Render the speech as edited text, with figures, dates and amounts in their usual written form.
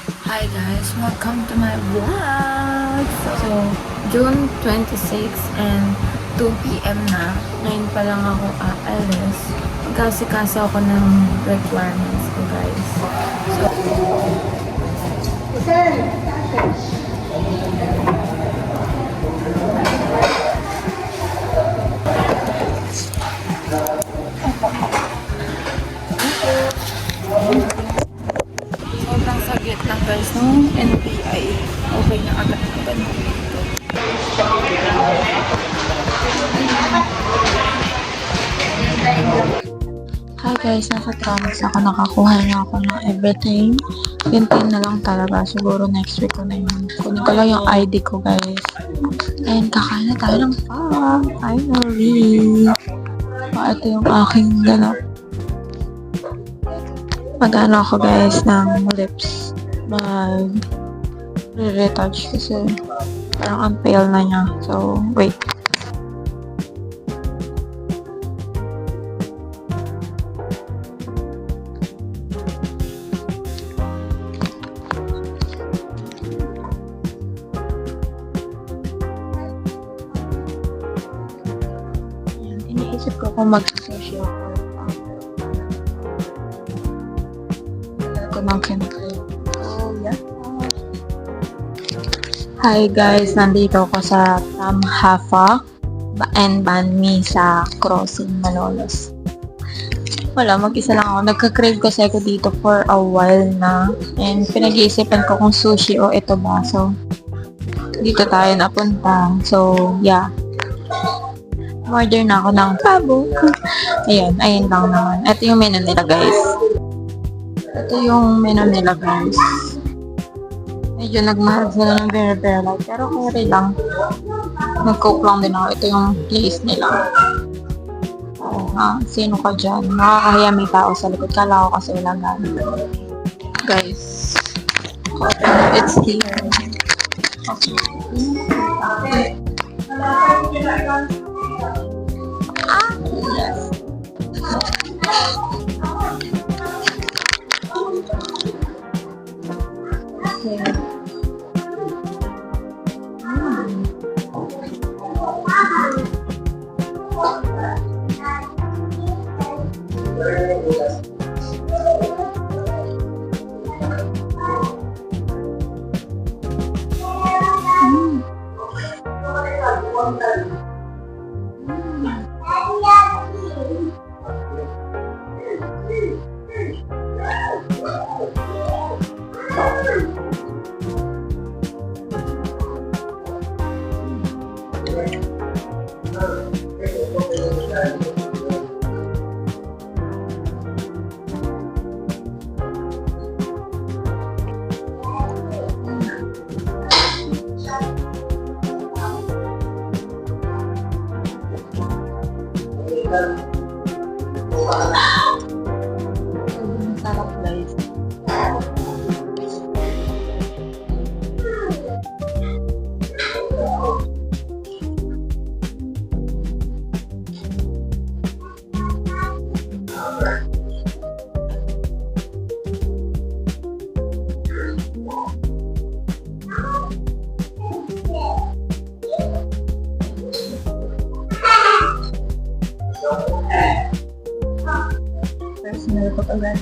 Hi guys, welcome to my vlog! So, June 26 and 2 p.m. na. Ngayon pa lang ako aalis. Magkasikaso ako ng requirements ko guys. So, sobrang saglit lang guys ng NBI. Okay na agad-agad. Hi guys, nasa Travis ako. Nakakuha na ako ng everything. Hintayin na lang talaga. Siguro next week ko na yun. Kunin ko lang yung ID ko guys. And kakain na tayo ng pop. Finally. Ito yung aking ganap. Mag-ano ako guys ng lips. Mag-retouch kasi parang ang pale na niya. So, wait. Iniisip ko kung mag-social ko ng chemical. So, yeah. Hi guys, nandito ako sa Tamhafa and Banmi sa Crossing Malolos. Wala, mag-isa lang ako. Nagka-crave kasi ako dito for a while na. And pinag-iisipan ko kung sushi o ito ba. So, dito tayo napunta. So, yeah. Order na ako ng pabo. Ayun lang naman. Ito yung menu nila guys. Medyo nagmahal sila ng very light. Pero okay lang. Nag-coke lang din ako. Ito yung place nila. Sino ka dyan? Nakakahiya may tao sa likod. Kala ko kasi wala gamit. Guys. It's here. Okay. Yes. Okay. Sarap guys. Personal ko agad.